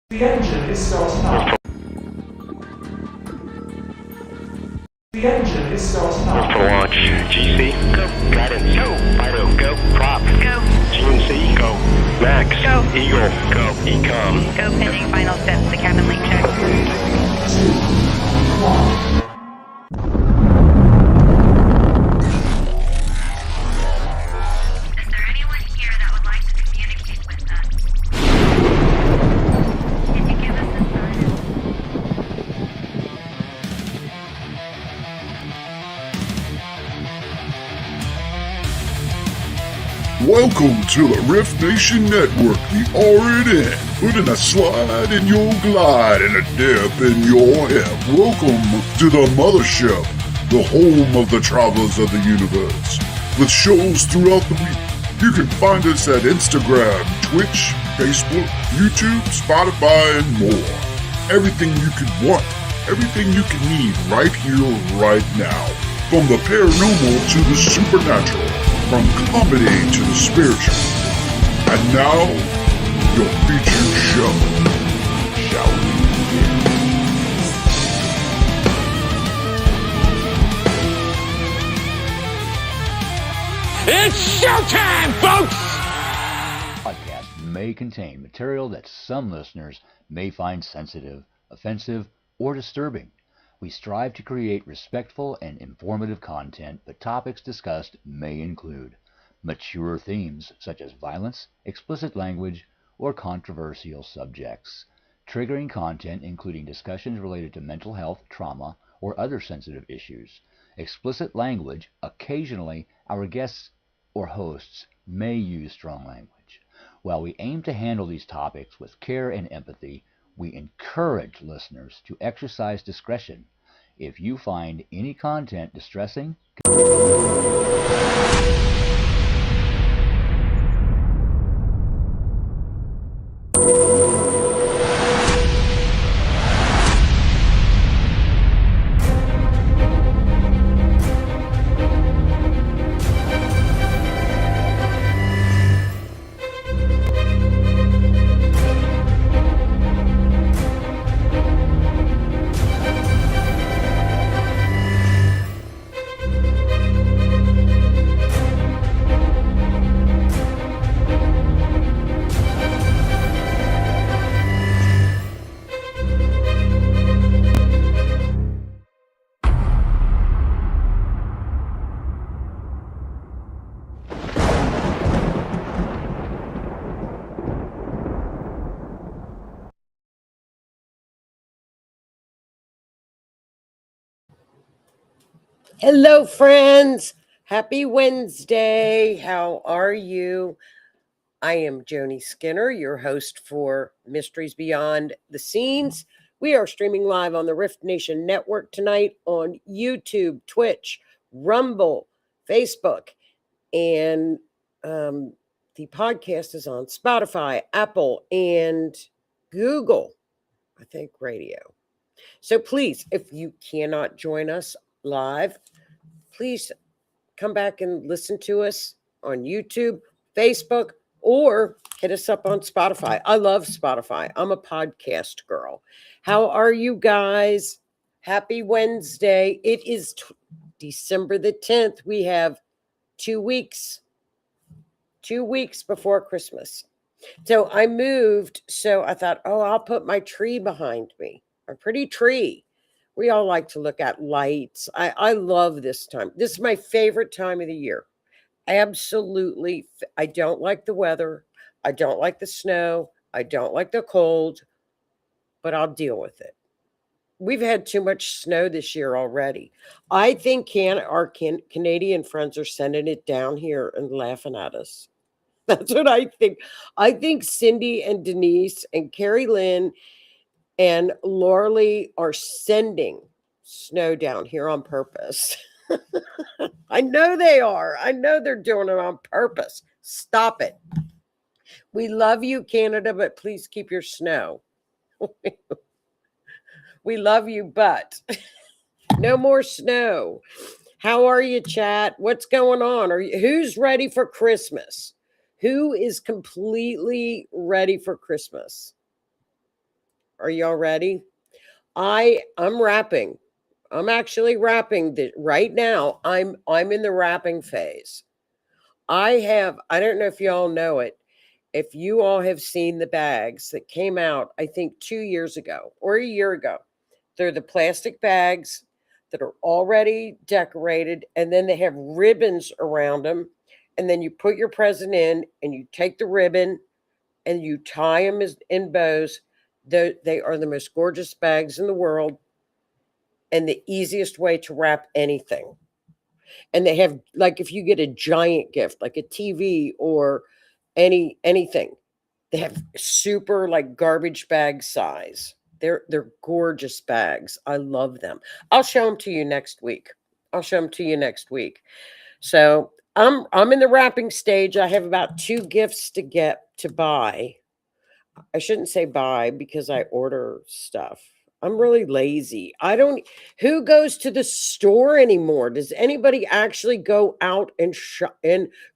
The engine is starting up. The engine is starting up. For launch, GC, go. Guidance, go. Fido, go. Prop, go. GNC, go. Max, go. Eagle, go. Ecom, go. Pending final steps, the cabin link check. 3, 2, 1. Is there anyone here that would like to communicate with us? Can you give us a sign? Welcome to the R.I.F.T Nation Network, the RNN, putting a slide in your glide and a dip in your hip. Welcome to the mothership, the home of the travelers of the universe. With shows throughout the week, you can find us at Instagram, Twitch, Facebook, YouTube, Spotify, and more. Everything you could want, everything you can need right here, right now. From the paranormal to the supernatural. From comedy to the spiritual. And now, your featured show. Shall we begin? It's showtime, folks! Podcast may contain material that some listeners may find sensitive, offensive, or disturbing. We strive to create respectful and informative content, but topics discussed may include mature themes such as violence, explicit language, or controversial subjects, triggering content including discussions related to mental health, trauma, or other sensitive issues, explicit language. Occasionally, our guests or hosts may use strong language. While we aim to handle these topics with care and empathy, we encourage listeners to exercise discretion. If you find any content distressing, Hello, friends. Happy Wednesday. How are you? I am Joni Skinner, your host for Mysteries Beyond the Scenes. We are streaming live on the R.I.F.T Nation Network tonight on YouTube, Twitch, Rumble, Facebook, and the podcast is on Spotify, Apple, and Google, I think, radio. So please, if you cannot join us live, please come back and listen to us on YouTube, Facebook, or hit us up on Spotify. I love Spotify. I'm a podcast girl. How are you guys? Happy Wednesday. It is December the 10th. We have 2 weeks before Christmas. So I moved. So I thought, I'll put my tree behind me, a pretty tree. We all like to look at lights. I love this time. This is my favorite time of the year. Absolutely. I don't like the weather. I don't like the snow. I don't like the cold, but I'll deal with it. We've had too much snow this year already. I think our Canadian friends are sending it down here and laughing at us. That's what I think. I think Cindy and Denise and Carrie Lynn and Laura are sending snow down here on purpose. I know they are. I know they're doing it on purpose. Stop it. We love you, Canada, but please keep your snow. We love you, but no more snow. How are you, chat? What's going on? Who's ready for Christmas? Who is completely ready for Christmas? Are y'all ready? I'm wrapping. I'm actually wrapping right now. I'm in the wrapping phase. I don't know if y'all know it. If you all have seen the bags that came out, I think 2 years ago or a year ago, they're the plastic bags that are already decorated, and then they have ribbons around them. And then you put your present in, and you take the ribbon and you tie them in bows. They are the most gorgeous bags in the world and the easiest way to wrap anything. And they have, like, if you get a giant gift, like a TV or anything, they have super, like, garbage bag size. They're gorgeous bags. I love them. I'll show them to you next week. So I'm in the wrapping stage. I have about 2 gifts to buy. I shouldn't say buy because I order stuff. I'm really lazy. Who goes to the store anymore? Does anybody actually go out and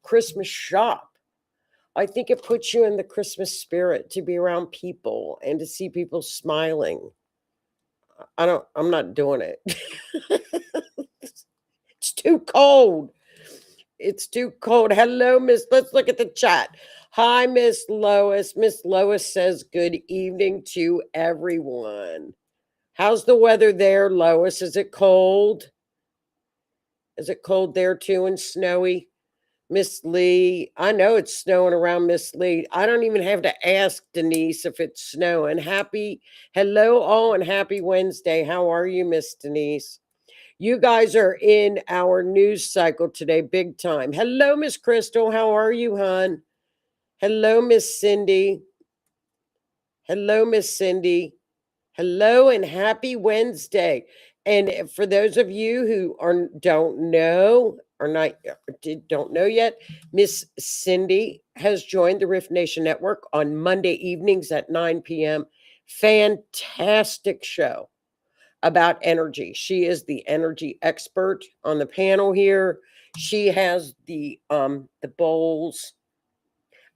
Christmas shop? I think it puts you in the Christmas spirit to be around people and to see people smiling. I'm not doing it. It's too cold. It's too cold. Hello, Miss. Let's look at the chat. Hi, Miss Lois. Miss Lois says good evening to everyone. How's the weather there, Lois? Is it cold? Is it cold there too and snowy? Miss Lee, I know it's snowing around Miss Lee. I don't even have to ask Denise if it's snowing. Hello all and happy Wednesday. How are you, Miss Denise? You guys are in our news cycle today, big time. Hello, Miss Crystal. How are you, hon? Hello, Miss Cindy. Hello, Miss Cindy. Hello and happy Wednesday. And for those of you who don't know yet, Miss Cindy has joined the Rift Nation Network on Monday evenings at 9 p.m. Fantastic show about energy. She is the energy expert on the panel here. She has the bowls.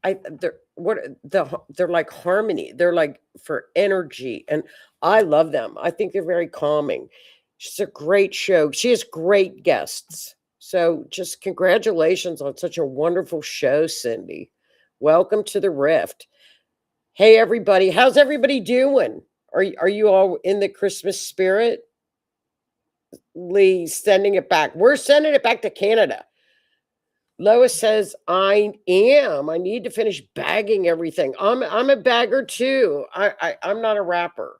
They're like harmony. They're like for energy, and I love them. I think they're very calming. She's a great show. She has great guests. So just congratulations on such a wonderful show, Cindy. Welcome to the Rift. Hey everybody, how's everybody doing? Are you all in the Christmas spirit? Lee sending it back. We're sending it back to Canada. Lois says, I am. I need to finish bagging everything. I'm a bagger too. I'm not a rapper.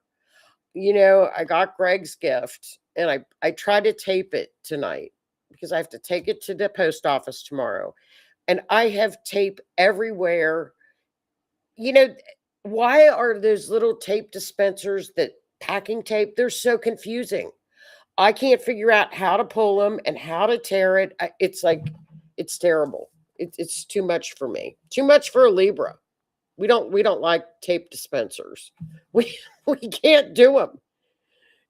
You know, I got Greg's gift and I tried to tape it tonight because I have to take it to the post office tomorrow. And I have tape everywhere. You know, why are those little tape dispensers that packing tape? They're so confusing. I can't figure out how to pull them and how to tear it. It's terrible. It's too much for me. Too much for a Libra. We don't like tape dispensers. We can't do them.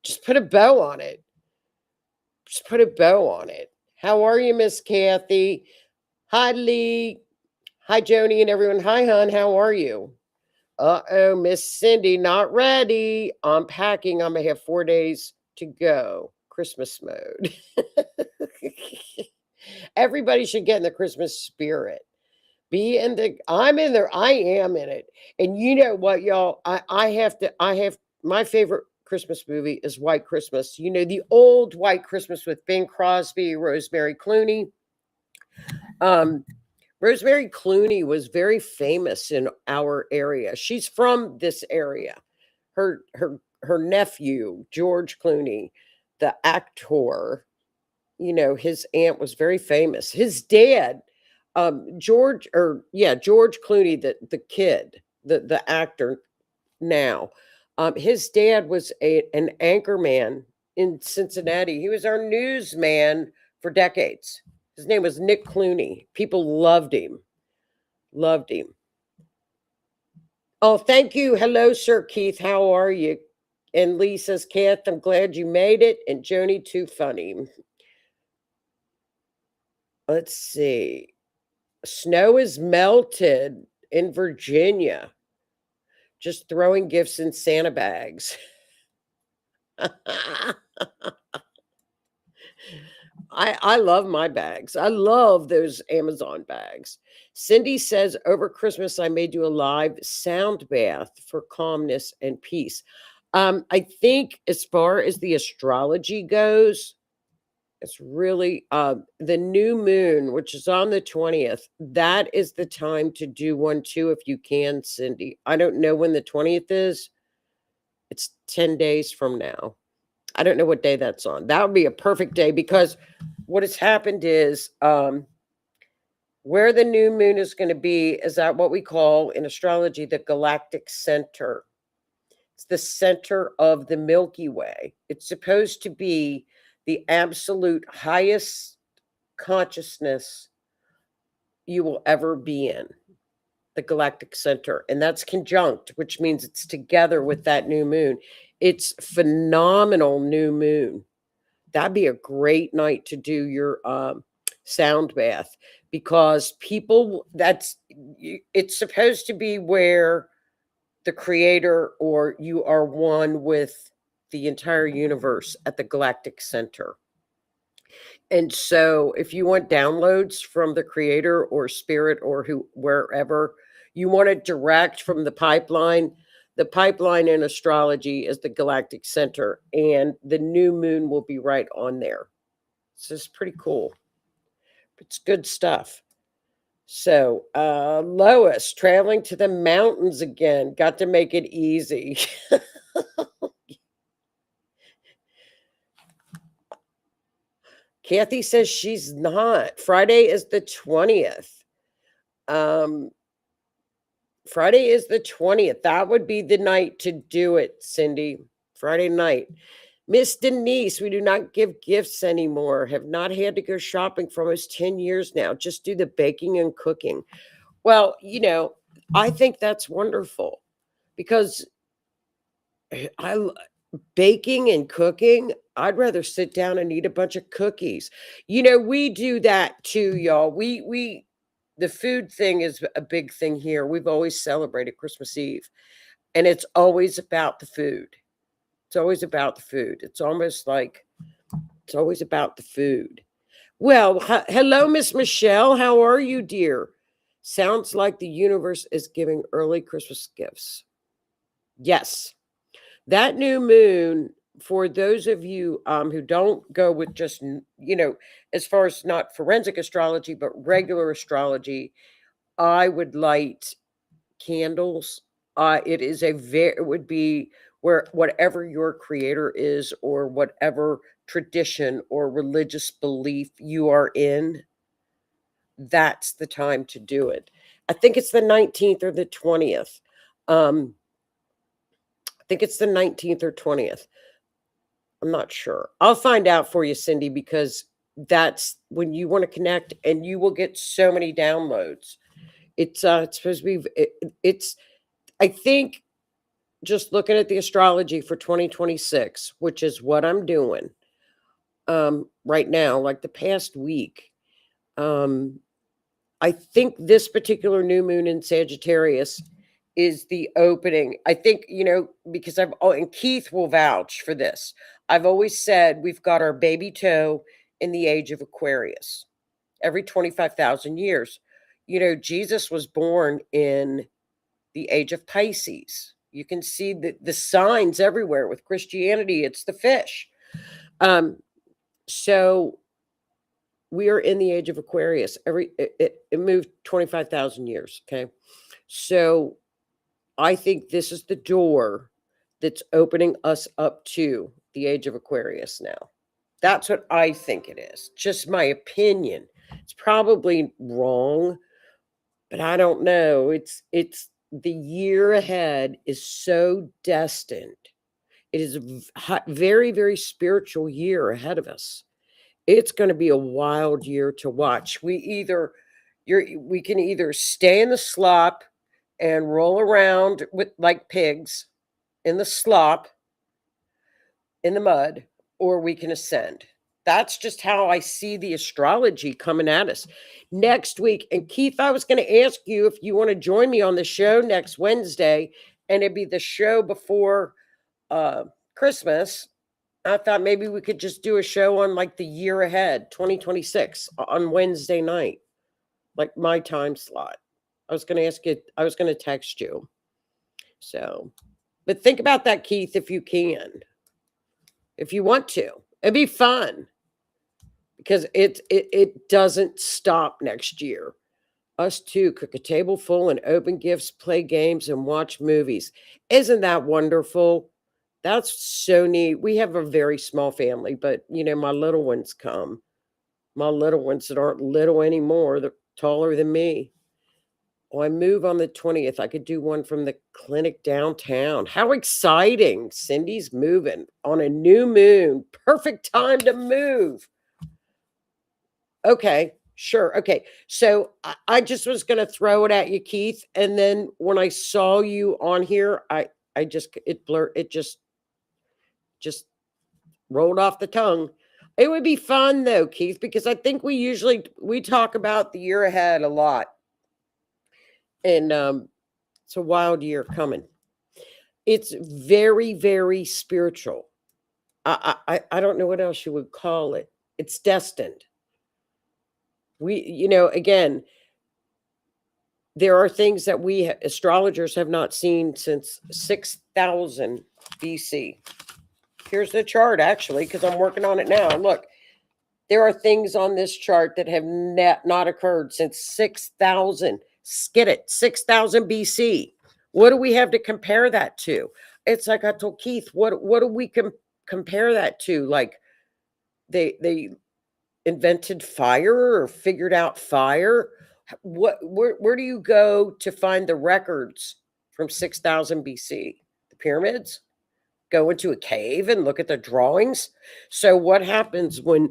Just put a bow on it. How are you, Miss Kathy? Hi, Lee. Hi, Joni and everyone. Hi, hon. How are you? Uh-oh, Miss Cindy, not ready. I'm packing. I'm going to have 4 days to go. Christmas mode. Everybody should get in the Christmas spirit. I'm in there. I am in it. And you know what, y'all? I have my favorite Christmas movie is White Christmas. You know, the old White Christmas with Bing Crosby, Rosemary Clooney. Rosemary Clooney was very famous in our area. She's from this area. Her nephew, George Clooney, the actor, you know, his aunt was very famous. His dad, George Clooney, the kid, the actor now, his dad was an anchor man in Cincinnati. He was our newsman for decades. His name was Nick Clooney. People loved him. Oh, thank you. Hello, Sir Keith. How are you? And Lee says, Kath, I'm glad you made it. And Joni, too funny. Let's see. Snow is melted in Virginia. just throwing gifts in Santa bags. I love my bags. I love those Amazon bags. Cindy says, over Christmas, I may do a live sound bath for calmness and peace. I think as far as the astrology goes, it's really the new moon, which is on the 20th. That is the time to do one too, if you can, Cindy. I don't know when the 20th is. It's 10 days from now. I don't know what day that's on. That would be a perfect day, because what has happened is where the new moon is going to be is at what we call in astrology the galactic center. It's the center of the Milky Way. It's supposed to be the absolute highest consciousness you will ever be in, the galactic center. And that's conjunct, which means it's together with that new moon. It's phenomenal new moon. That'd be a great night to do your sound bath, because it's supposed to be where the creator or you are one with the entire universe at the galactic center. And so if you want downloads from the creator or spirit or wherever, you want it direct from the pipeline. The pipeline in astrology is the galactic center, and the new moon will be right on there. So it's pretty cool. It's good stuff. So Lois, traveling to the mountains again. Got to make it easy. Kathy says she's not. Friday is the 20th. Friday is the 20th. That would be the night to do it, Cindy. Friday night. Miss Denise, we do not give gifts anymore. Have not had to go shopping for almost 10 years now. Just do the baking and cooking. Well, I think that's wonderful, because baking and cooking, I'd rather sit down and eat a bunch of cookies. We do that too, y'all. The food thing is a big thing here. We've always celebrated Christmas Eve, and it's always about the food. It's always about the food. It's almost like it's always about the food. Well, hello, Miss Michelle. How are you, dear? Sounds like the universe is giving early Christmas gifts. Yes. That new moon, for those of you who don't go with just, as far as not forensic astrology, but regular astrology, I would light candles. It would be where whatever your creator is, or whatever tradition or religious belief you are in, that's the time to do it. I think it's the 19th or the 20th. I think it's the 19th or 20th. I'm not sure. I'll find out for you, Cindy, because that's when you want to connect, and you will get so many downloads. It's supposed to be, I think, just looking at the astrology for 2026, which is what I'm doing right now, like the past week. I think this particular new moon in Sagittarius is the opening. I think, because and Keith will vouch for this. I've always said we've got our baby toe in the age of Aquarius every 25,000 years. Jesus was born in the age of Pisces. You can see the signs everywhere with Christianity. It's the fish. So we are in the age of Aquarius. It moved 25,000 years. Okay. So I think this is the door that's opening us up to the age of Aquarius now. That's what I think it is. Just my opinion. It's probably wrong, but I don't know. It's the year ahead is so destined. It is a very, very spiritual year ahead of us. It's going to be a wild year to watch. We can either stay in the slop and roll around like pigs in the slop, in the mud, or we can ascend. That's just how I see the astrology coming at us next week. And Keith, I was going to ask you if you want to join me on the show next Wednesday and it'd be the show before Christmas. I thought maybe we could just do a show on like the year ahead, 2026, on Wednesday night, like my time slot. I was going to text you. So, but think about that, Keith, if you can, if you want to. It'd be fun because it doesn't stop next year. Us too, cook a table full and open gifts, play games, and watch movies. Isn't that wonderful? That's so neat. We have a very small family, but my little ones come. My little ones that aren't little anymore, they're taller than me. Oh, I move on the 20th. I could do one from the clinic downtown. How exciting. Cindy's moving on a new moon. Perfect time to move. Okay, sure. Okay. So I just was going to throw it at you, Keith. And then when I saw you on here, it just rolled off the tongue. It would be fun though, Keith, because I think we talk about the year ahead a lot. And it's a wild year coming. It's very, very spiritual. I don't know what else you would call it. It's destined. Again, there are things that we astrologers have not seen since 6,000 BC. Here's the chart, actually, because I'm working on it now. Look, there are things on this chart that have not occurred since 6,000. Skid it, 6,000 BC. What do we have to compare that to? It's like I told Keith, what do we compare that to? Like they invented fire or figured out fire? Where do you go to find the records from 6,000 BC? The pyramids? Go into a cave and look at the drawings? So what happens when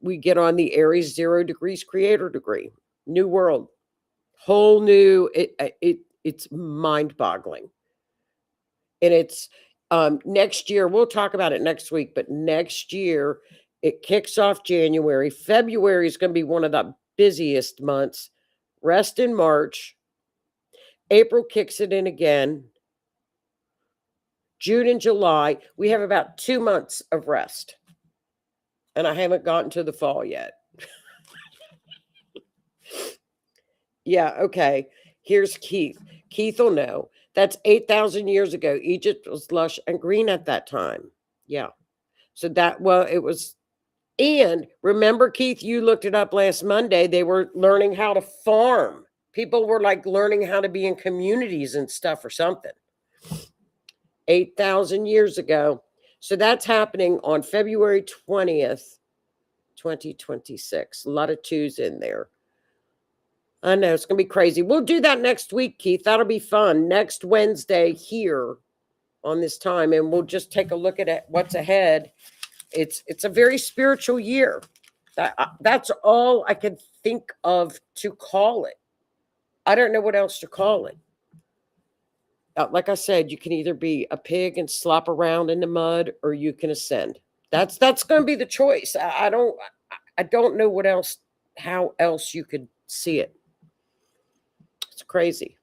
we get on the Aries 0 degrees creator degree? New world. Whole new, it's mind-boggling. And it's next year, we'll talk about it next week, but next year, it kicks off January. February is going to be one of the busiest months. Rest in March. April kicks it in again. June and July, we have about 2 months of rest. And I haven't gotten to the fall yet. Yeah, okay. Here's Keith. Keith will know. That's 8,000 years ago. Egypt was lush and green at that time. Yeah. So it was. And remember, Keith, you looked it up last Monday. They were learning how to farm. People were like learning how to be in communities and stuff or something. 8,000 years ago. So that's happening on February 20th, 2026. A lot of twos in there. I know, it's going to be crazy. We'll do that next week, Keith. That'll be fun. Next Wednesday here on this time, and we'll just take a look at what's ahead. It's a very spiritual year. That's all I could think of to call it. I don't know what else to call it. Like I said, you can either be a pig and slop around in the mud, or you can ascend. That's going to be the choice. I don't know how else you could see it. It's crazy.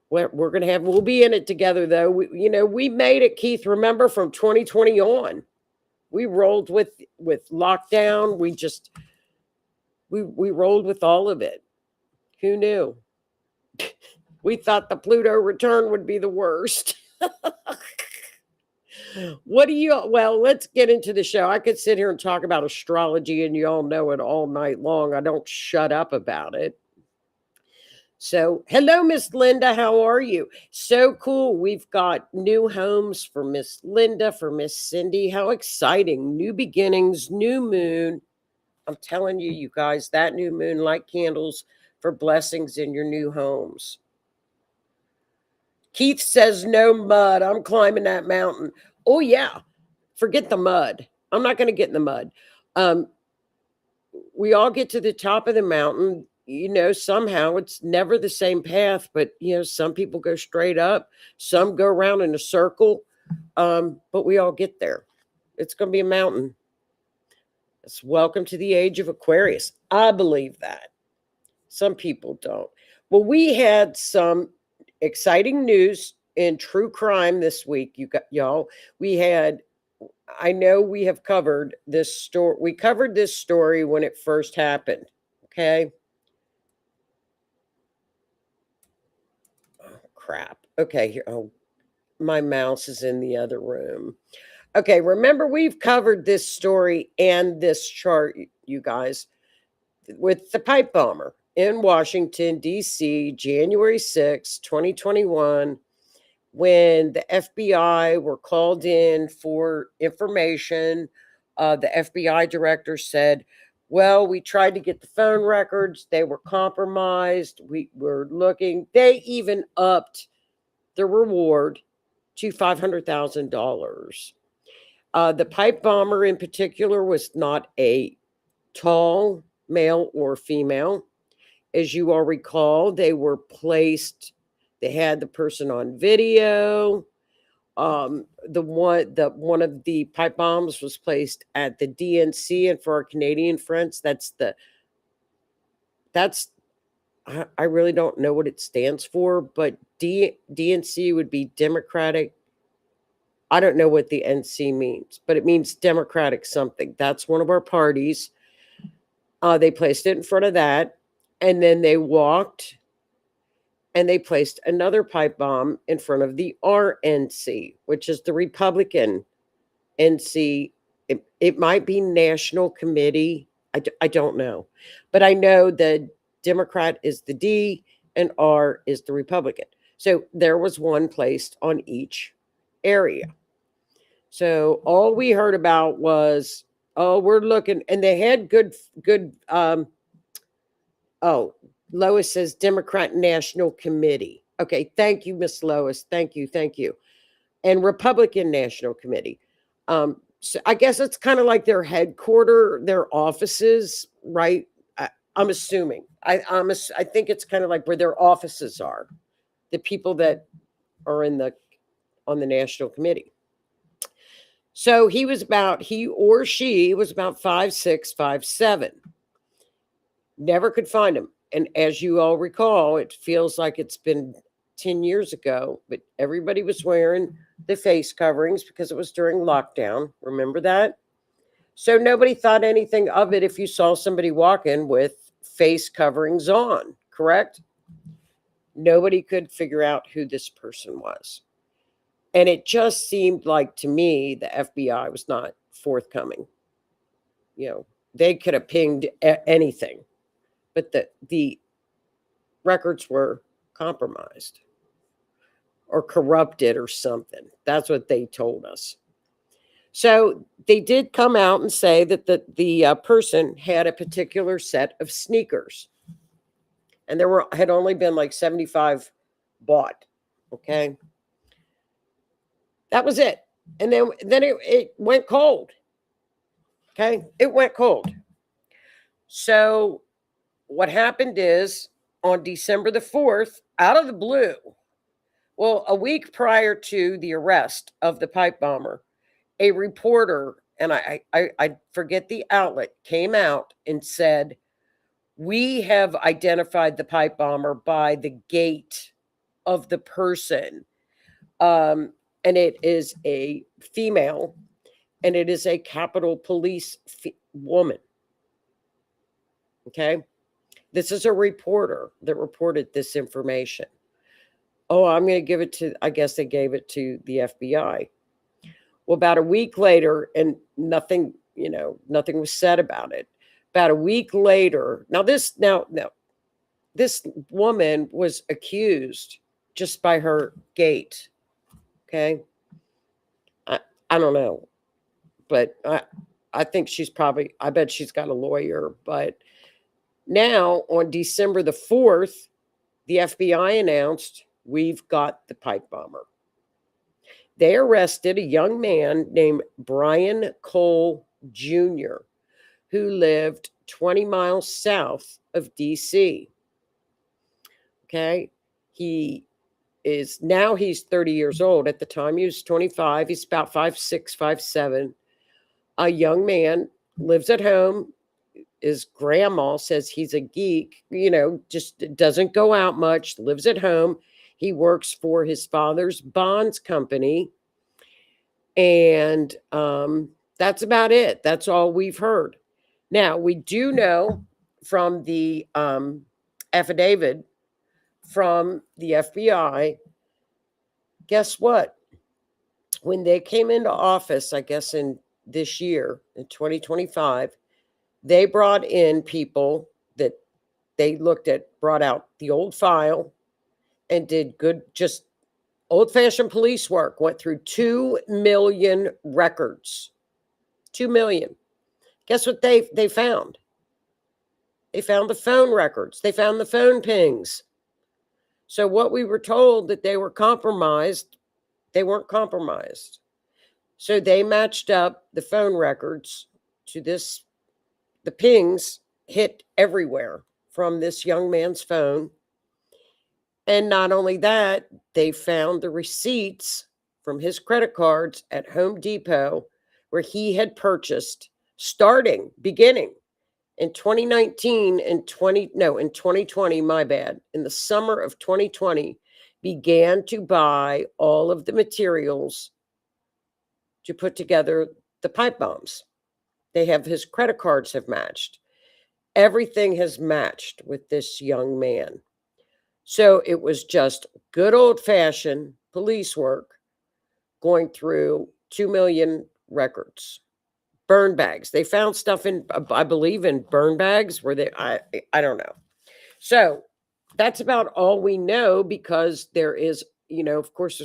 We'll be in it together though. We made it, Keith. Remember from 2020 on, we rolled with lockdown. We rolled with all of it. Who knew? We thought the Pluto return would be the worst. Well, let's get into the show. I could sit here and talk about astrology and you all know it all night long. I don't shut up about it. So, hello, Miss Linda. How are you? So cool. We've got new homes for Miss Linda, for Miss Cindy. How exciting. New beginnings, new moon. I'm telling you, you guys, that new moon, light candles for blessings in your new homes. Keith says no mud. I'm climbing that mountain. Oh, yeah. Forget the mud. I'm not going to get in the mud. We all get to the top of the mountain. Somehow it's never the same path, but, some people go straight up. Some go around in a circle, but we all get there. It's going to be a mountain. It's welcome to the age of Aquarius. I believe that. Some people don't. Well, we had some exciting news in true crime this week, y'all. I know we have covered this story. We covered this story when it first happened. Okay. Oh, crap. Okay. Here. Oh, my mouse is in the other room. Okay. Remember, we've covered this story and this chart, you guys, with the pipe bomber in Washington, D.C., January 6, 2021. When the FBI were called in for information, the FBI director said, well, we tried to get the phone records. They were compromised. We were looking. They even upped the reward to $500,000. The pipe bomber in particular was not a tall male or female. As you all recall, they were placed, they had the person on video. One of the pipe bombs was placed at the DNC, and for our Canadian friends, I really don't know what it stands for, but DNC would be Democratic. I don't know what the NC means, but it means Democratic something. That's one of our parties. They placed it in front of that, and then they walked and they placed another pipe bomb in front of the RNC, which is the Republican NC. It might be National Committee. I don't know. But I know the Democrat is the D and R is the Republican. So there was one placed on each area. So all we heard about was, oh, we're looking, and they had good, Lois says Democrat National Committee. Okay, thank you, Miss Lois. Thank you. And Republican National Committee. So I guess it's kind of like their headquarters, their offices, right? I'm assuming. I think it's kind of like where their offices are, the people that are on the National Committee. So he or she was about 5'6", 5'7". Never could find him. And as you all recall, it feels like it's been 10 years ago, but everybody was wearing the face coverings because it was during lockdown. Remember that? So nobody thought anything of it if you saw somebody walking with face coverings on, correct? Nobody could figure out who this person was. And it just seemed like, to me, the FBI was not forthcoming. You know, they could have pinged anything, but the records were compromised or corrupted or something. That's what they told us. So they did come out and say that the person had a particular set of sneakers, and had only been like 75 bought. Okay. That was it. And then it went cold. Okay. It went cold. So what happened is on December the 4th, out of the blue, well, a week prior to the arrest of the pipe bomber, a reporter, and I forget the outlet, came out and said, we have identified the pipe bomber by the gait of the person. And it is a female, and it is a Capitol Police woman. Okay. This is a reporter that reported this information. Oh, I'm going to give it to, I guess they gave it to the FBI. Well, about a week later, and nothing was said about it. About a week later, this woman was accused just by her gait. Okay. I don't know, but I think I bet she's got a lawyer. But now on December the 4th, the FBI announced, we've got the pipe bomber. They arrested a young man named Brian Cole Jr., who lived 20 miles south of D.C. Okay. He's 30 years old. At the time, he was 25. He's about 5'6", 5'7". A young man, lives at home. His grandma says he's a geek, just doesn't go out much, lives at home. He works for his father's bonds company. And that's about it. That's all we've heard. Now, we do know from the affidavit from the FBI, guess what? When they came into office, I guess in this year, in 2025, they brought in people that they brought out the old file and did good, just old-fashioned police work, went through 2 million records. 2 million. Guess what they found? They found the phone records. They found the phone pings. So what we were told that they were compromised, they weren't compromised. So they matched up the phone records to this. The pings hit everywhere from this young man's phone. And not only that, they found the receipts from his credit cards at Home Depot where he had purchased beginning in 2019 and in 2020, my bad, in the summer of 2020, began to buy all of the materials to put together the pipe bombs. His credit cards have matched. Everything has matched with this young man. So it was just good old-fashioned police work going through 2 million records. Burn bags. They found stuff I believe, in burn bags I don't know. So that's about all we know, because there is, of course,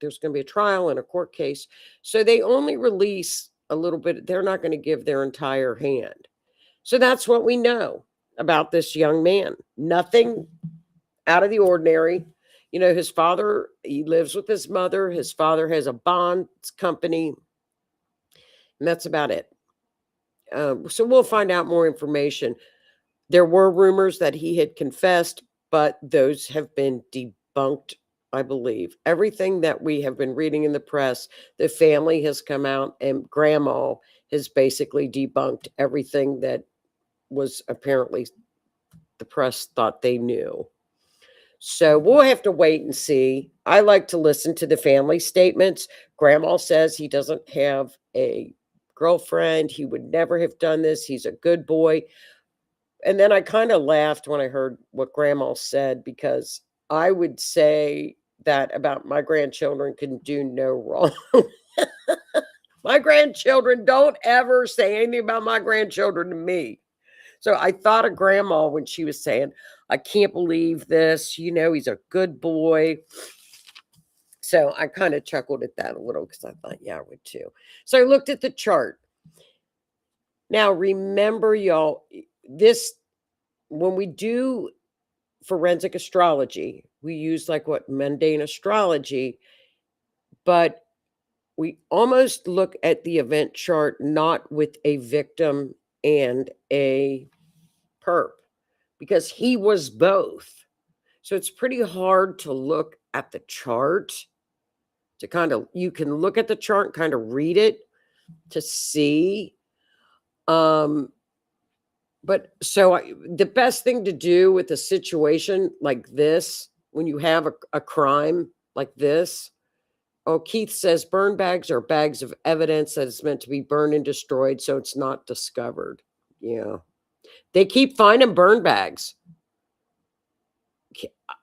there's going to be a trial and a court case. So they only release a little bit. They're not going to give their entire hand. So that's what we know about this young man. Nothing out of the ordinary. His father, he lives with his mother. His father has a bonds company. And that's about it. So we'll find out more information. There were rumors that he had confessed, but those have been debunked, I believe. Everything that we have been reading in the press, the family has come out, and grandma has basically debunked everything that was apparently the press thought they knew. So we'll have to wait and see. I like to listen to the family statements. Grandma says he doesn't have a girlfriend. He would never have done this. He's a good boy. And then I kind of laughed when I heard what Grandma said, because I would say that about my grandchildren can do no wrong. My grandchildren, don't ever say anything about my grandchildren to me. So I thought of Grandma when she was saying, I can't believe this. He's a good boy. So I kind of chuckled at that a little, because I thought, yeah, I would too. So I looked at the chart. Now, remember, y'all, when we do forensic astrology, we use mundane astrology, but we almost look at the event chart not with a victim and a perp, because he was both. So it's pretty hard to look at the chart you can look at the chart and kind of read it to see. But so the best thing to do with a situation like this, when you have a crime like this, Keith says burn bags are bags of evidence that is meant to be burned and destroyed, so it's not discovered. Yeah. They keep finding burn bags.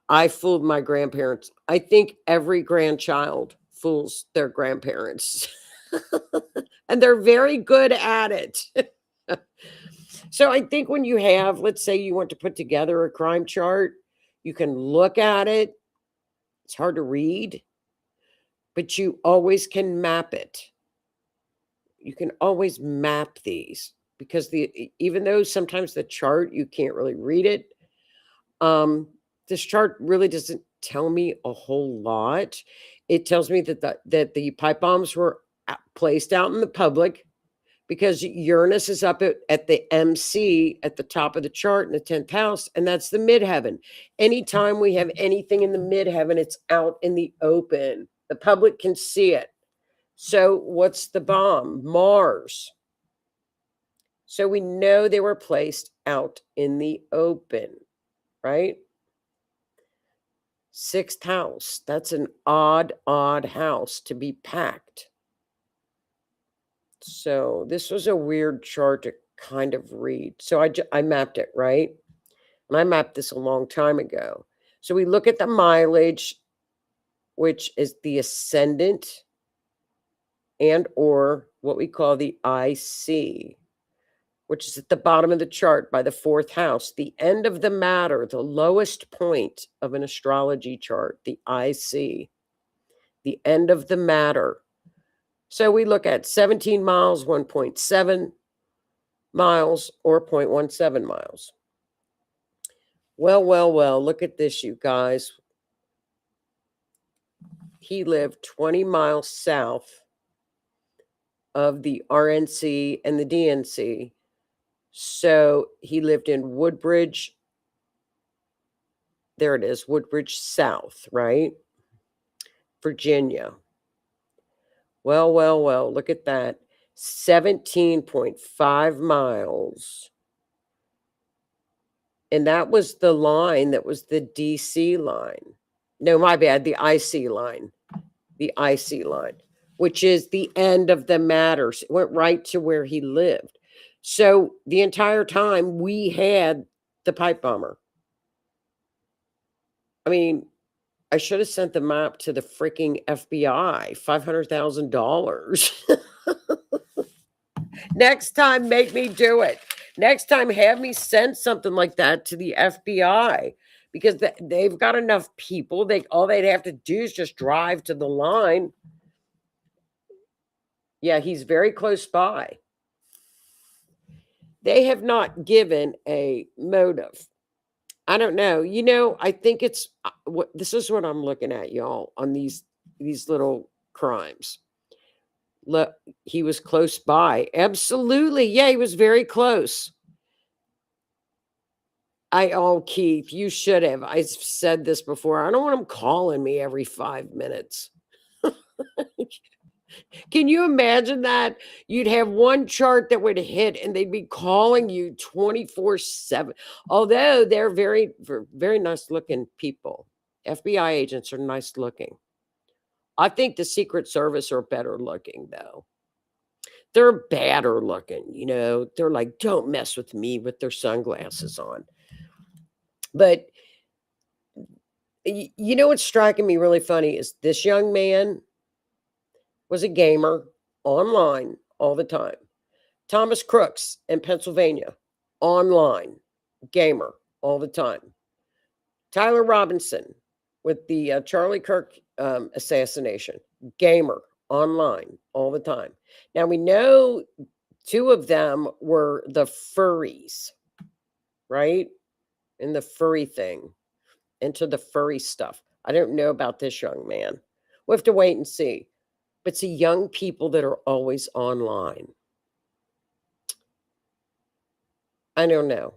I fooled my grandparents. I think every grandchild fools their grandparents. And they're very good at it. So I think when you have, let's say you want to put together a crime chart, you can look at it. It's hard to read, but you always can map it. You can always map these, because even though sometimes the chart, you can't really read it, this chart really doesn't tell me a whole lot. It tells me that the pipe bombs were placed out in the public, because Uranus is up at the MC at the top of the chart in the 10th house, and that's the midheaven. Anytime we have anything in the midheaven, it's out in the open. The public can see it. So what's the bomb? Mars. So we know they were placed out in the open, right? 6th house. That's an odd house to be packed. So this was a weird chart to kind of read. So I mapped it, right? And I mapped this a long time ago. So we look at the mileage, which is the ascendant and or what we call the IC, which is at the bottom of the chart by the 4th house, the end of the matter, the lowest point of an astrology chart, the IC, the end of the matter. So we look at 17 miles, 1.7 miles, or 0.17 miles. Well, look at this, you guys. He lived 20 miles south of the RNC and the DNC. So he lived in Woodbridge. There it is, Woodbridge South, right? Virginia. Well, look at that. 17.5 miles. And that was the line that was the DC line. No, my bad, the IC line. The IC line, which is the end of the matters. It went right to where he lived. So the entire time we had the pipe bomber. I mean, I should have sent the map to the freaking FBI, $500,000. Next time, make me do it. Next time, have me send something like that to the FBI because they've got enough people. All they'd have to do is just drive to the line. Yeah, he's very close by. They have not given a motive. I don't know. You know, I think it's this is what I'm looking at, y'all, on these little crimes. Look, he was close by. Absolutely. Yeah, he was very close. Keith, you should have. I've said this before. I don't want him calling me every 5 minutes. Can you imagine that? You'd have one chart that would hit and they'd be calling you 24/7. Although they're very, very nice looking people. FBI agents are nice looking. I think the Secret Service are better looking, though. They're badder looking, you know. They're like, don't mess with me with their sunglasses on. But you know what's striking me really funny is this young man was a gamer online all the time. Thomas Crooks in Pennsylvania, online, gamer all the time. Tyler Robinson with the Charlie Kirk assassination, gamer, online all the time. Now we know 2 of them were the furries, right? In the furry thing, into the furry stuff. I don't know about this young man. We'll have to wait and see. But it's the young people that are always online. I don't know.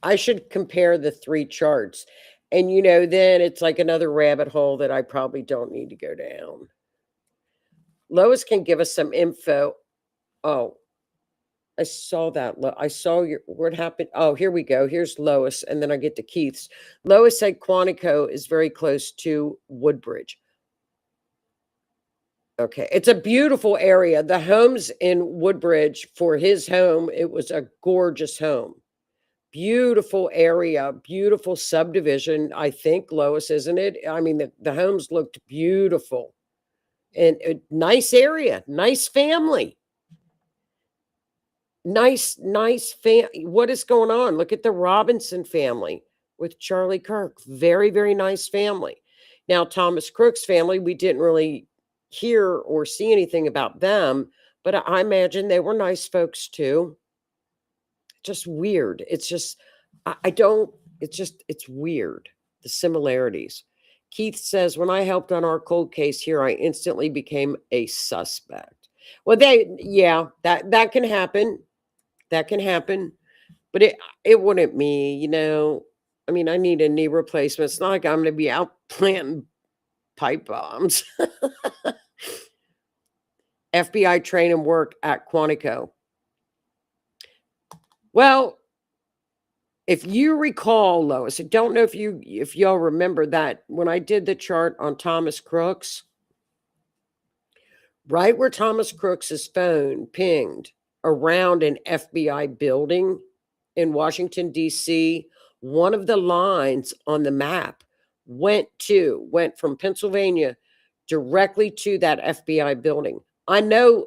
I should compare the 3 charts. And, you know, then it's like another rabbit hole that I probably don't need to go down. Lois can give us some info. Oh, I saw that. I saw what happened. Oh, here we go. Here's Lois. And then I get to Keith's. Lois said Quantico is very close to Woodbridge. Okay. It's a beautiful area. The homes in Woodbridge for his home, it was a gorgeous home. Beautiful area, beautiful subdivision, I think, Lois, isn't it? I mean, the homes looked beautiful. And a nice area, nice family. Nice what is going on? Look at the Robinson family with Charlie Kirk. Very, very nice family. Now, Thomas Crook's family, we didn't really hear or see anything about them, but I imagine they were nice folks too. Just weird. It's just, it's weird. The similarities. Keith says, when I helped on our cold case here, I instantly became a suspect. Well, that can happen. That can happen. But it wouldn't me, you know. I mean, I need a knee replacement. It's not like I'm going to be out planting pipe bombs. FBI train and work at Quantico. Well, if you recall, Lois, I don't know if y'all remember that when I did the chart on Thomas Crooks, right where Thomas Crooks's phone pinged around an FBI building in Washington, D.C., one of the lines on the map went from Pennsylvania directly to that FBI building. I know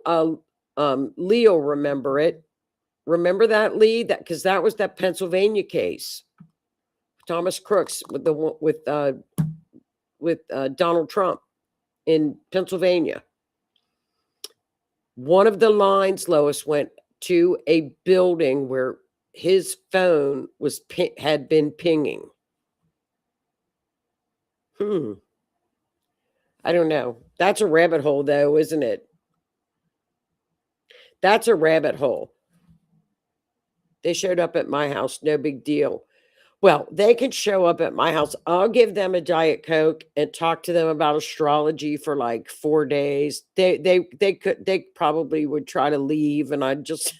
Lee will remember it. Remember that, Lee? That because that was that Pennsylvania case, Thomas Crooks with Donald Trump in Pennsylvania. One of the lines, Lois, went to a building where his phone had been pinging. I don't know. That's a rabbit hole, though, isn't it? That's a rabbit hole. They showed up at my house. No big deal. Well, they could show up at my house. I'll give them a Diet Coke and talk to them about astrology for like 4 days. They probably would try to leave, and I'd just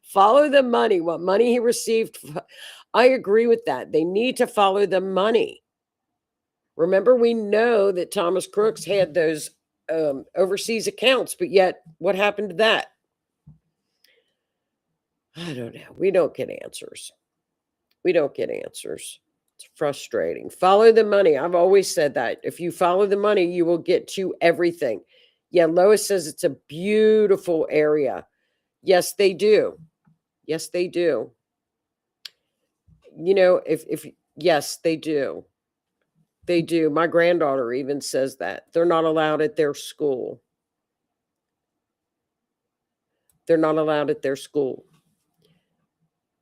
follow the money. What money he received, I agree with that. They need to follow the money. Remember, we know that Thomas Crooks had those overseas accounts, but yet what happened to that? I don't know. We don't get answers. It's frustrating. Follow the money. I've always said that. If you follow the money, you will get to everything. Yeah, Lois says it's a beautiful area. Yes, they do. Yes, they do. You know, if yes, they do. They do. My granddaughter even says that. They're not allowed at their school. They're not allowed at their school.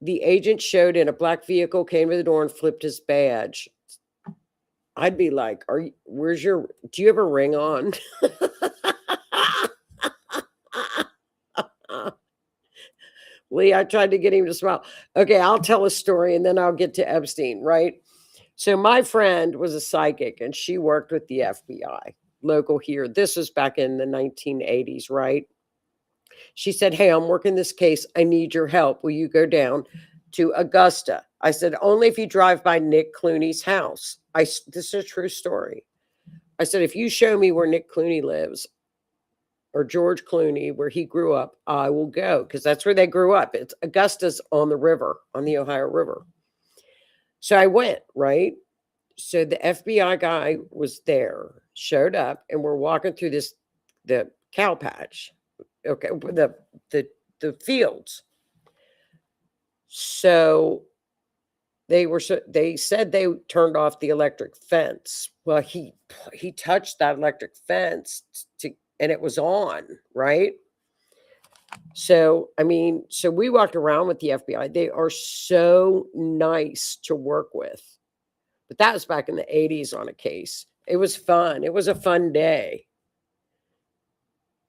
The agent showed in a black vehicle, came to the door and flipped his badge. I'd be like, do you have a ring on? Lee, I tried to get him to smile. Okay, I'll tell a story and then I'll get to Epstein, right? So my friend was a psychic and she worked with the FBI, local here. This was back in the 1980s, right? She said, hey, I'm working this case. I need your help. Will you go down to Augusta? I said, only if you drive by Nick Clooney's house. This is a true story. I said, if you show me where Nick Clooney lives or George Clooney, where he grew up, I will go because that's where they grew up. It's Augusta's on the river, on the Ohio River. So I went, right? So the FBI guy was there, showed up, and we're walking through the cow patch. Okay, the fields. So they said they turned off the electric fence. Well, he touched that electric fence and it was on, right? So we walked around with the FBI. They are so nice to work with. But that was back in the 80s on a case. It was fun. It was a fun day.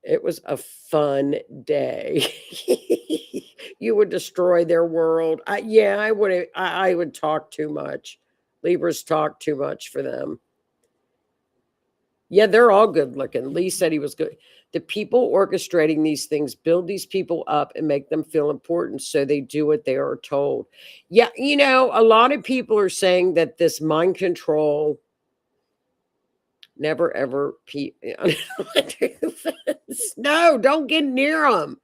It was a fun day. You would destroy their world. I would. I would talk too much. Libras talk too much for them. Yeah, they're all good looking. Lee said he was good. The people orchestrating these things build these people up and make them feel important, so they do what they are told. Yeah, a lot of people are saying that this mind control. Never ever No, don't get near him.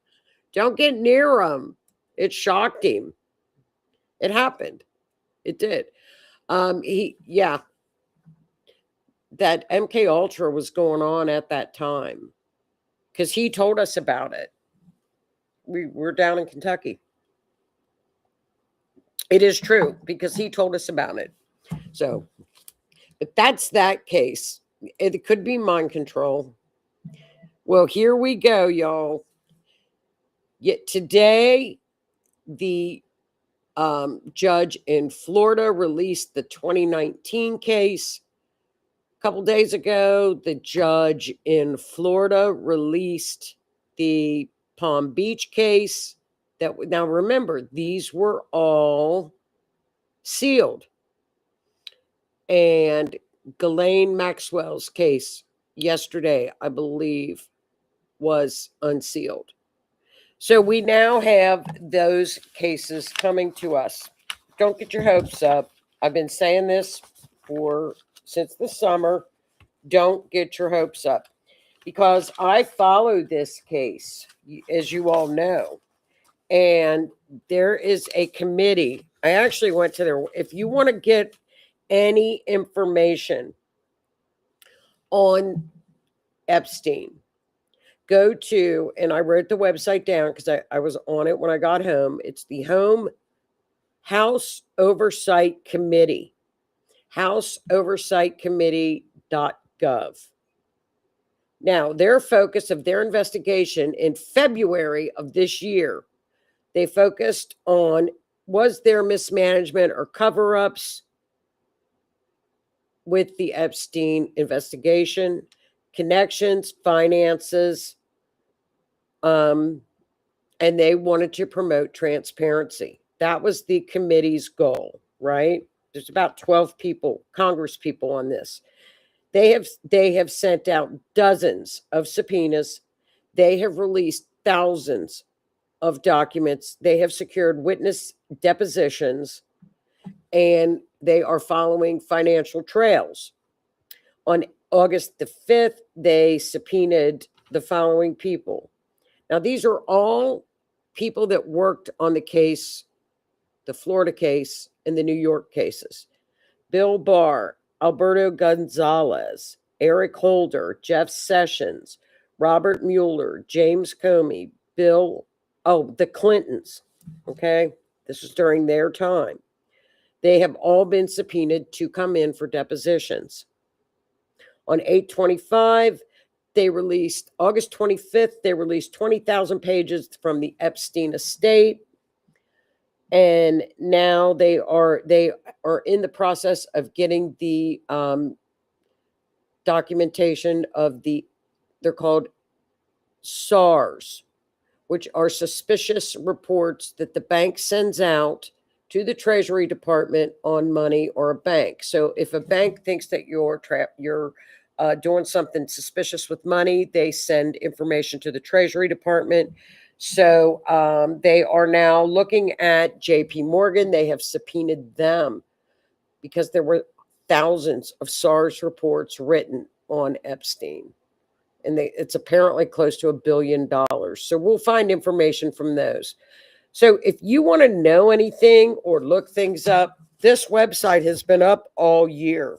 Don't get near him. It shocked him. It happened. It did. That MK Ultra was going on at that time because he told us about it. We're down in Kentucky. It is true because he told us about it. So, but that's that case. It could be mind control. Well, here we go, y'all. Yet today, the judge in Florida released the 2019 case. A couple days ago, the judge in Florida released the Palm Beach case. Now remember, these were all sealed. And Ghislaine Maxwell's case yesterday, I believe, was unsealed. So we now have those cases coming to us. Don't get your hopes up. I've been saying this since the summer. Don't get your hopes up, because I follow this case, as you all know, and there is a committee. I actually went to their, if you want to get any information on Epstein, go to, and I wrote the website down because I was on it when I got home. It's the House Oversight Committee, houseoversightcommittee.gov. Now, their focus of their investigation in February of this year, they focused on, was there mismanagement or cover-ups with the Epstein investigation, connections, finances, and they wanted to promote transparency. That was the committee's goal, right? There's about 12 people, Congress people on this. They have sent out dozens of subpoenas. They have released thousands of documents. They have secured witness depositions, and they are following financial trails. On August the 5th, they subpoenaed the following people. Now, these are all people that worked on the case, the Florida case, and the New York cases. Bill Barr, Alberto Gonzalez, Eric Holder, Jeff Sessions, Robert Mueller, James Comey, the Clintons, okay? This was during their time. They have all been subpoenaed to come in for depositions. On 8/25, August 25th, they released 20,000 pages from the Epstein estate. And now they are in the process of getting the documentation of they're called SARS, which are suspicious reports that the bank sends out to the Treasury Department on money or a bank. So if a bank thinks that you're doing something suspicious with money, they send information to the Treasury Department. So they are now looking at JP Morgan. They have subpoenaed them because there were thousands of SARS reports written on Epstein. And it's apparently close to $1 billion. So we'll find information from those. So if you want to know anything or look things up, this website has been up all year.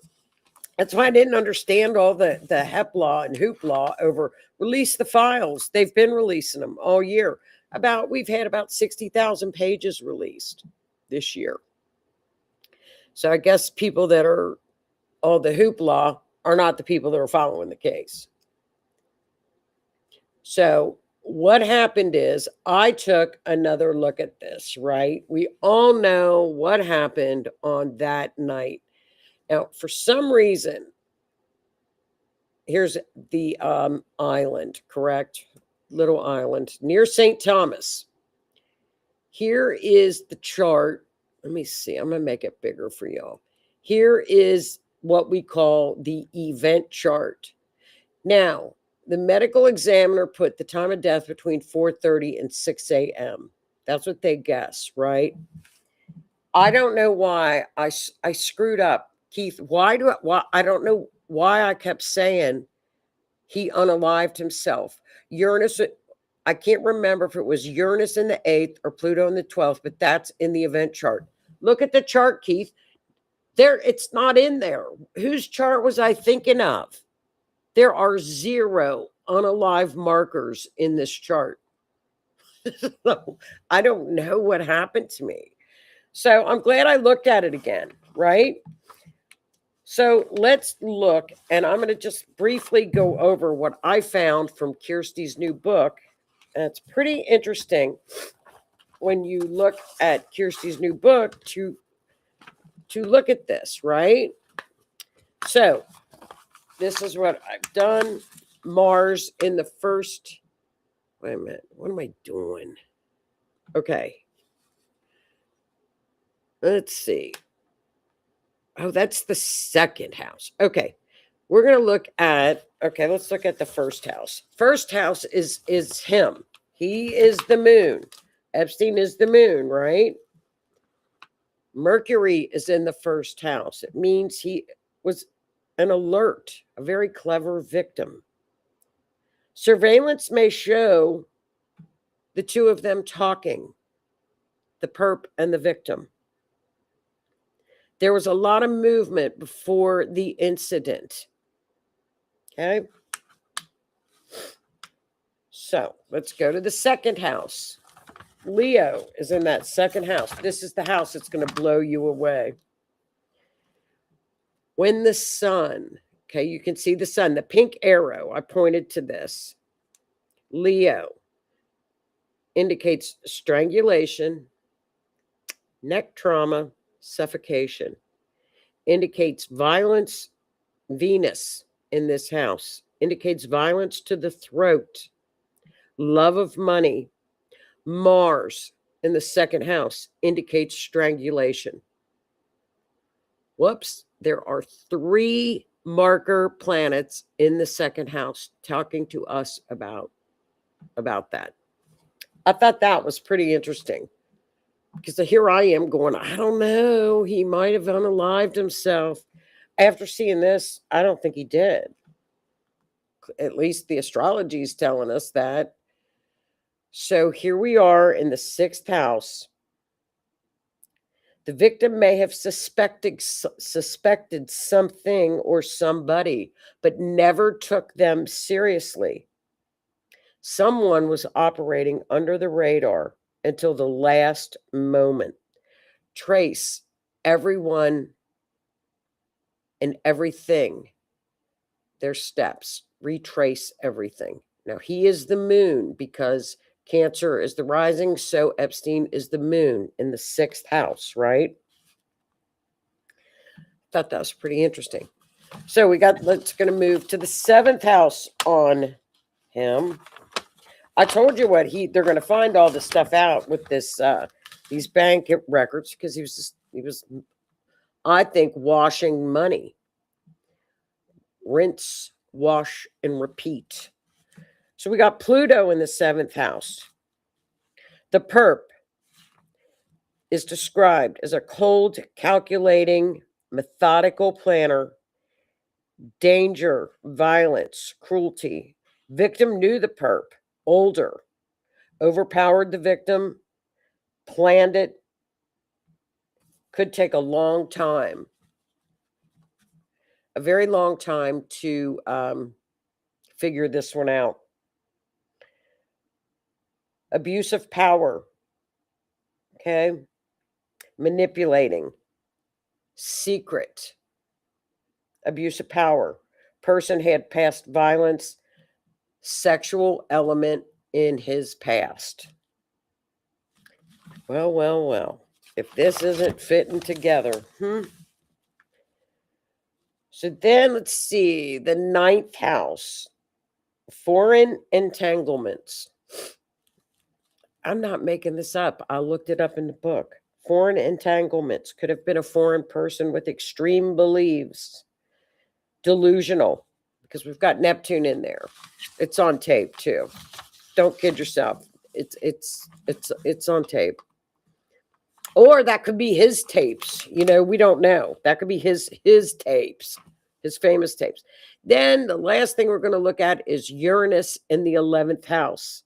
That's why I didn't understand all the HEPLA and hoopla over release the files. They've been releasing them all year. We've had about 60,000 pages released this year. So I guess people that are all the hoopla are not the people that are following the case. So what happened is I took another look at this, right? We all know what happened on that night. Now, for some reason, here's the island, correct? Little island near St. Thomas. Here is the chart. Let me see. I'm going to make it bigger for y'all. Here is what we call the event chart. Now, the medical examiner put the time of death between 4:30 and 6 a.m. That's what they guess, right? I don't know why I screwed up. Keith, why I don't know why I kept saying he unalived himself. Uranus, I can't remember if it was Uranus in the 8th or Pluto in the 12th, but that's in the event chart. Look at the chart, Keith. It's not in there. Whose chart was I thinking of? There are 0 unalive markers in this chart. So I don't know what happened to me. So I'm glad I looked at it again, right? So let's look, and I'm going to just briefly go over what I found from Kirsty's new book. And it's pretty interesting when you look at Kirsty's new book to look at this, right? So this is what I've done. Mars in the first, wait a minute, what am I doing? Okay. Let's see. Oh, that's the second house. Okay. We're going to look at, let's look at the first house. First house is him. He is the moon. Epstein is the moon, right? Mercury is in the first house. It means he was an alert, a very clever victim. Surveillance may show the two of them talking, the perp and the victim. There was a lot of movement before the incident. Okay. So let's go to the second house. Leo is in that second house. This is the house that's going to blow you away. When the sun, okay, you can see the sun, the pink arrow, I pointed to this. Leo indicates strangulation, neck trauma, suffocation. Indicates violence. Venus in this house indicates violence to the throat, love of money. Mars in the second house indicates strangulation. Whoops, there are 3 marker planets in the second house talking to us about that. I thought that was pretty interesting because here I am going, I don't know, he might have unalived himself. After seeing this, I don't think he did. At least the astrology is telling us that. So here we are in the 6th house. The victim may have suspected something or somebody, but never took them seriously. Someone was operating under the radar until the last moment. Trace everyone and everything, their steps, retrace everything. Now, he is the moon because Cancer is the rising, so Epstein is the moon in the 6th house, right? Thought that was pretty interesting. So let's going to move to the 7th house on him. I told you what they're going to find all this stuff out with these bank records because he was, I think, washing money. Rinse, wash, and repeat. So we got Pluto in the 7th house. The perp is described as a cold, calculating, methodical planner. Danger, violence, cruelty. Victim knew the perp. Older. Overpowered the victim. Planned it. Could take a long time. A very long time to figure this one out. Abuse of power. Okay. Manipulating. Secret. Abuse of power. Person had past violence. Sexual element in his past. Well. If this isn't fitting together. So then let's see. The 9th house. Foreign entanglements. I'm not making this up. I looked it up in the book. Foreign entanglements could have been a foreign person with extreme beliefs. Delusional, because we've got Neptune in there. It's on tape too. Don't kid yourself. It's on tape. Or that could be his tapes. We don't know. That could be his tapes, his famous tapes. Then the last thing we're going to look at is Uranus in the 11th house.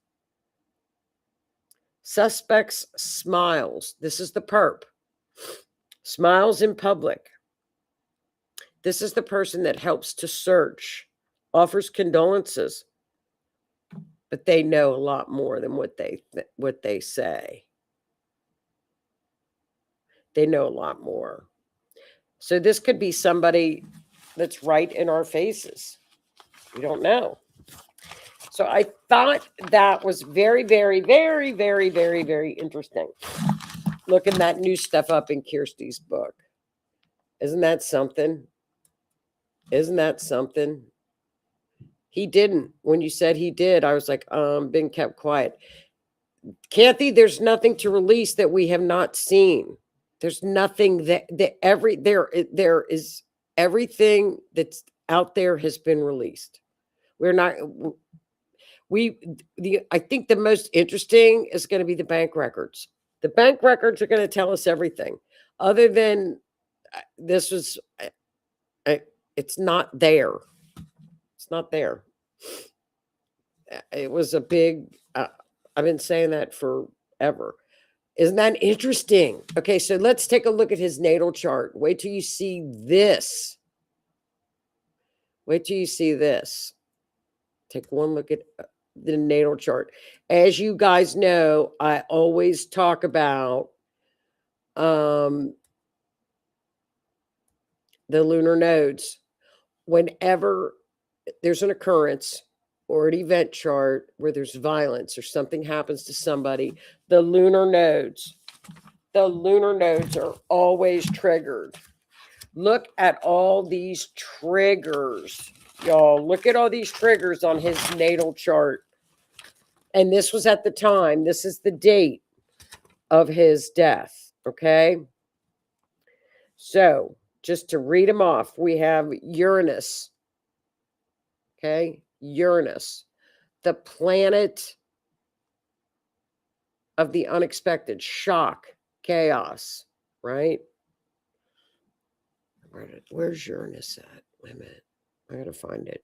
Suspects smiles. This is the perp. Smiles in public. This is the person that helps to search, offers condolences, but they know a lot more than what they say. They know a lot more. So this could be somebody that's right in our faces. We don't know. So I thought that was very, very, very, very, very, very interesting. Looking that new stuff up in Kirsty's book. Isn't that something? Isn't that something? He didn't. When you said he did, I was like, been kept quiet. Kathy, there's nothing to release that we have not seen. There's nothing there is everything that's out there has been released. I think the most interesting is going to be the bank records. The bank records are going to tell us everything. Other than this was, it's not there. It's not there. It was a big. I've been saying that forever. Isn't that interesting? Okay, so let's take a look at his natal chart. Wait till you see this. Wait till you see this. Take one look at the natal chart. As you guys know, I always talk about the lunar nodes. Whenever there's an occurrence or an event chart where there's violence or something happens to somebody, the lunar nodes are always triggered. Look at all these triggers, y'all. Look at all these triggers on his natal chart. And this was at the time. This is the date of his death, okay? So, just to read them off, we have Uranus, okay? Uranus, the planet of the unexpected, shock, chaos, right? Where's Uranus at? Wait a minute. I gotta find it.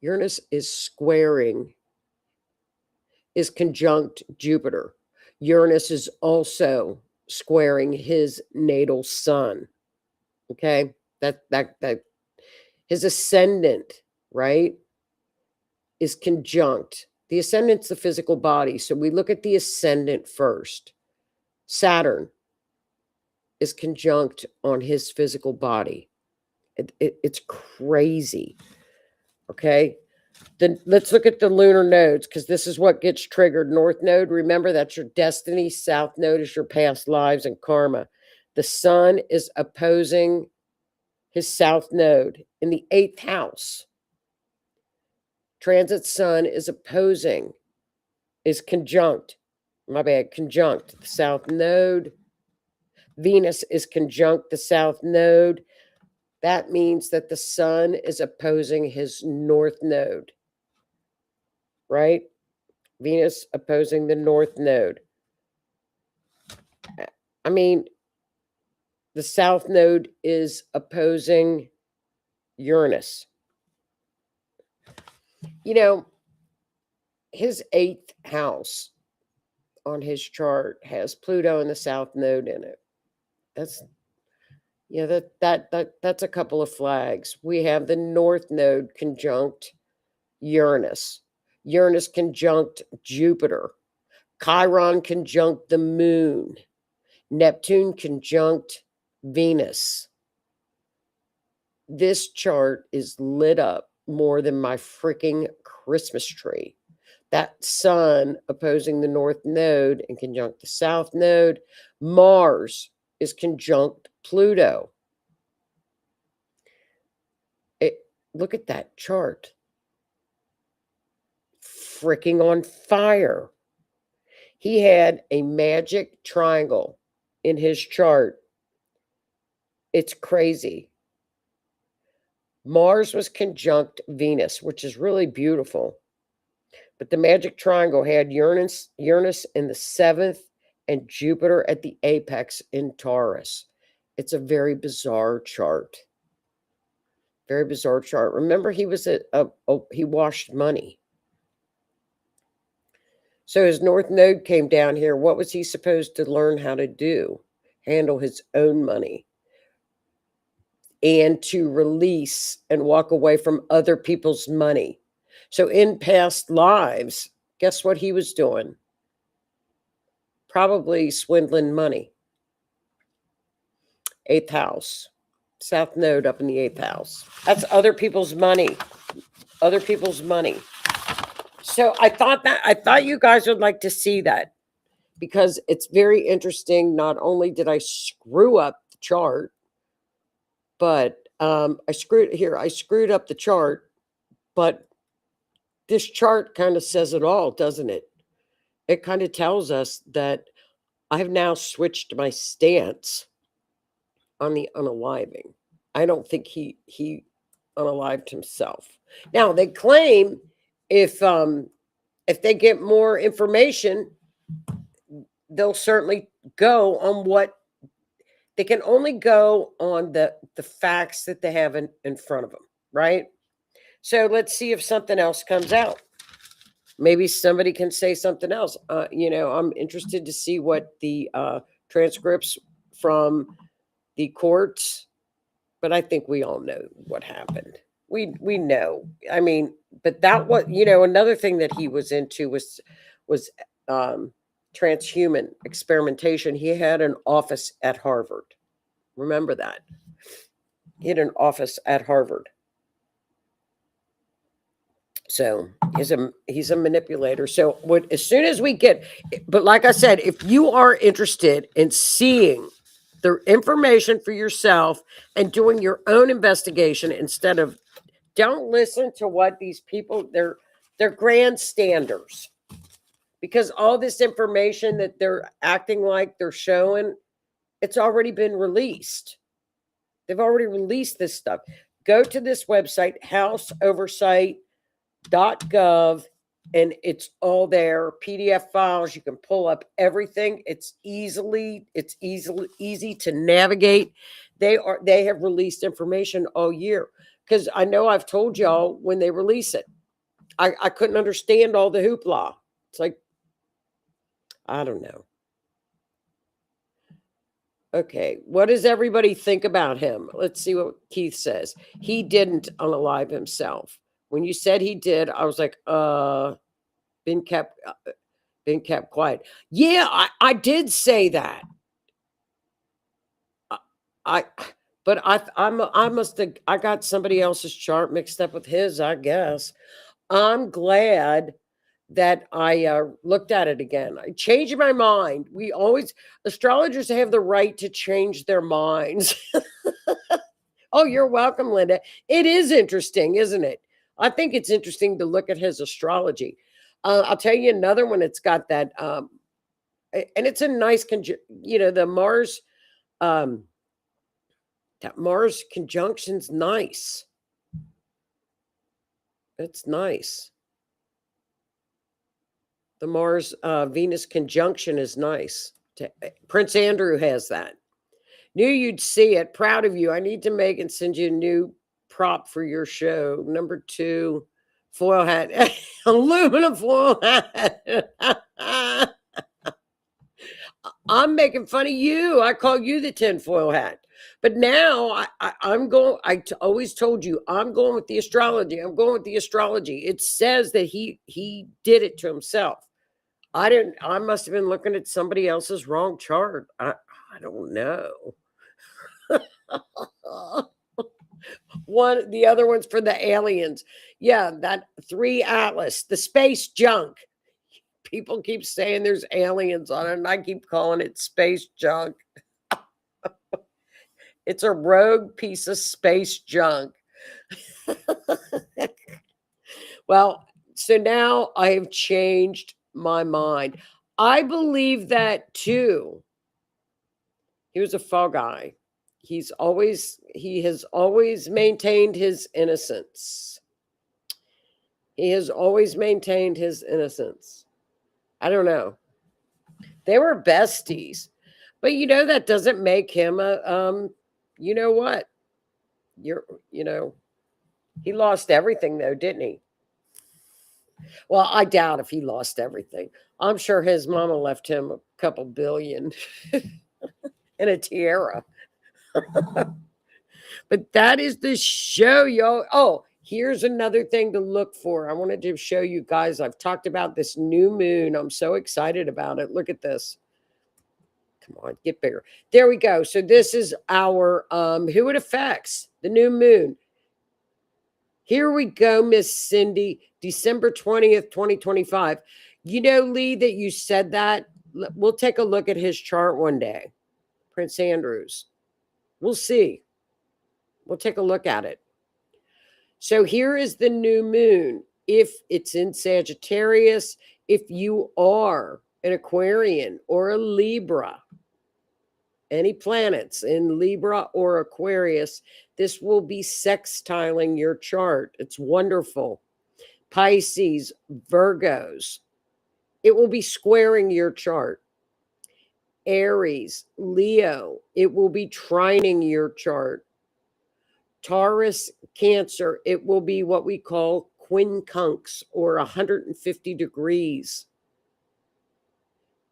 Uranus is conjunct Jupiter. Uranus is also squaring his natal sun. Okay, that his ascendant, right, is conjunct. The ascendant's the physical body, so we look at the ascendant first. Saturn is conjunct on his physical body. It's crazy. Okay, then let's look at the lunar nodes, because this is what gets triggered. North node, remember, that's your destiny. South node is your past lives and karma. The sun is opposing his south node in the 8th house. Transit sun is conjunct the south node. Venus is conjunct the south node. That means that the sun is opposing his north node, right? Venus opposing the north node. I mean, the south node is opposing Uranus. You know, his 8th house on his chart has Pluto in the south node in it. That's that's a couple of flags. We have the north node conjunct Uranus. Uranus conjunct Jupiter. Chiron conjunct the moon. Neptune conjunct Venus. This chart is lit up more than my freaking Christmas tree. That sun opposing the north node and conjunct the south node. Mars is conjunct Pluto. Look at that chart. Freaking on fire. He had a magic triangle in his chart. It's crazy. Mars was conjunct Venus, which is really beautiful. But the magic triangle had Uranus in the 7th and Jupiter at the apex in Taurus. It's a very bizarre chart. Very bizarre chart. Remember, he was he washed money. So his north node came down here. What was he supposed to learn how to do? Handle his own money. And to release and walk away from other people's money. So in past lives, guess what he was doing? Probably swindling money. 8th house. South node up in the 8th house. That's other people's money. Other people's money. So I thought you guys would like to see that, because it's very interesting. Not only did I screw up the chart, but I screwed up the chart, but this chart kind of says it all, doesn't it? It kind of tells us that I have now switched my stance on the unaliving. I don't think he unalived himself. Now they claim if they get more information, they'll certainly go on what they can only go on the facts that they have in front of them, right? So let's see if something else comes out. Maybe somebody can say something else. I'm interested to see what the transcripts from the courts, but I think we all know what happened. We know. I mean, but that was, another thing that he was into was transhuman experimentation. He had an office at Harvard. Remember that. He had an office at Harvard. So he's a manipulator. So as soon as we get, but like I said, if you are interested in seeing the information for yourself and doing your own investigation instead of, don't listen to what these people, they're grandstanders, because all this information that they're acting like they're showing, it's already been released. They've already released this stuff. Go to this website, houseoversight.gov, and it's all there. PDF files. You can pull up everything. It's easy to navigate. They have released information all year, because I know I've told y'all when they release it, I couldn't understand all the hoopla. It's like, I don't know. Okay, what does everybody think about him? Let's see what Keith says. He didn't unalive himself. When you said he did, I was like, been kept quiet. Yeah, I did say that. I must have, I got somebody else's chart mixed up with his, I guess. I'm glad that I looked at it again. I changed my mind. Astrologers have the right to change their minds. Oh, you're welcome, Linda. It is interesting, isn't it? I think it's interesting to look at his astrology. I'll tell you another one. It's got that, and it's a nice, the Mars, that Mars conjunction's nice. It's nice. The Mars Venus conjunction is nice. Prince Andrew has that. Knew you'd see it. Proud of you. I need to make and send you a new prop for your show. Number 2, foil hat. Aluminum foil hat. I'm making fun of you. I call you the tinfoil hat. But now I'm going, always told you, I'm going with the astrology. I'm going with the astrology. It says that he did it to himself. I must have been looking at somebody else's wrong chart. I don't know. The other one's for the aliens. Yeah, that 3 Atlas, the space junk. People keep saying there's aliens on it, and I keep calling it space junk. It's a rogue piece of space junk. Well, so now I have changed my mind. I believe that too. He was a fall guy. He has always maintained his innocence. He has always maintained his innocence. I don't know. They were besties, but that doesn't make him a you know what? He lost everything though, didn't he? Well, I doubt if he lost everything. I'm sure his mama left him a couple billion and a tiara. But that is the show, y'all. Oh, here's another thing to look for. I wanted to show you guys. I've talked about this new moon. I'm so excited about it. Look at this. Come on, get bigger. There we go. So this is our who it affects, the new moon. Here we go, Miss Cindy, December 20th, 2025. Lee, that you said that. We'll take a look at his chart one day. Prince Andrews. We'll see. We'll take a look at it. So here is the new moon. If it's in Sagittarius, if you are an Aquarian or a Libra, any planets in Libra or Aquarius, this will be sextiling your chart. It's wonderful. Pisces, Virgos, it will be squaring your chart. Aries, Leo, it will be trining your chart. Taurus, Cancer, it will be what we call quincunx or 150 degrees.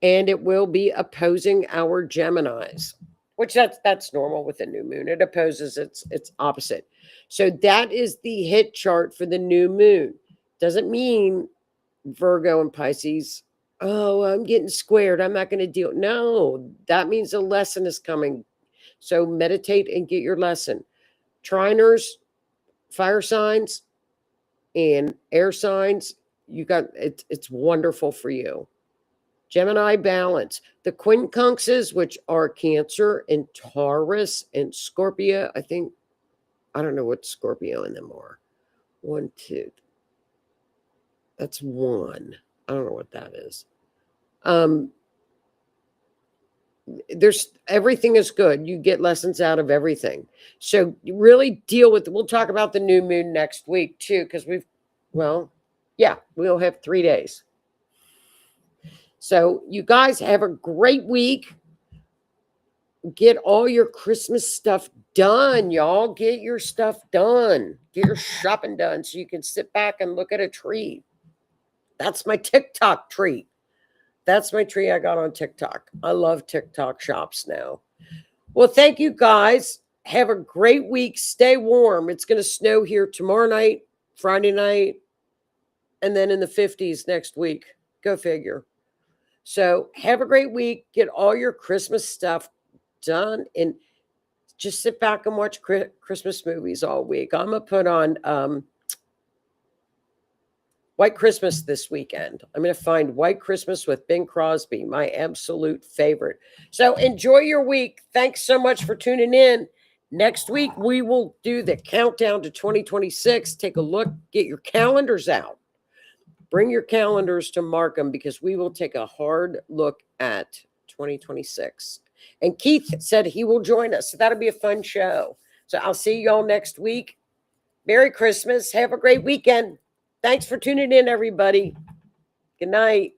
And it will be opposing our Geminis, which that's normal with the new moon. It opposes its opposite. So that is the hit chart for the new moon. Doesn't mean Virgo and Pisces, oh, I'm getting squared, I'm not going to deal. No, that means a lesson is coming. So meditate and get your lesson. Triners, fire signs, and air signs, you got it's wonderful for you. Gemini balance. The quincunxes, which are Cancer and Taurus and Scorpio, I don't know what Scorpio in them are. 1, 2. That's 1. I don't know what that is. There's everything is good. You get lessons out of everything. So you really deal with, we'll talk about the new moon next week too, because we'll have 3 days. So you guys have a great week. Get all your Christmas stuff done, y'all. Get your stuff done. Get your shopping done so you can sit back and look at a tree. That's my TikTok treat. That's my tree I got on TikTok. I love TikTok shops now. Well, thank you guys. Have a great week. Stay warm. It's going to snow here tomorrow night, Friday night, and then in the 50s next week. Go figure. So have a great week. Get all your Christmas stuff done and just sit back and watch Christmas movies all week. I'm going to put on White Christmas this weekend. I'm going to find White Christmas with Bing Crosby, my absolute favorite. So enjoy your week. Thanks so much for tuning in. Next week, we will do the countdown to 2026. Take a look. Get your calendars out. Bring your calendars to Markham because we will take a hard look at 2026. And Keith said he will join us. So that'll be a fun show. So I'll see y'all next week. Merry Christmas. Have a great weekend. Thanks for tuning in, everybody. Good night.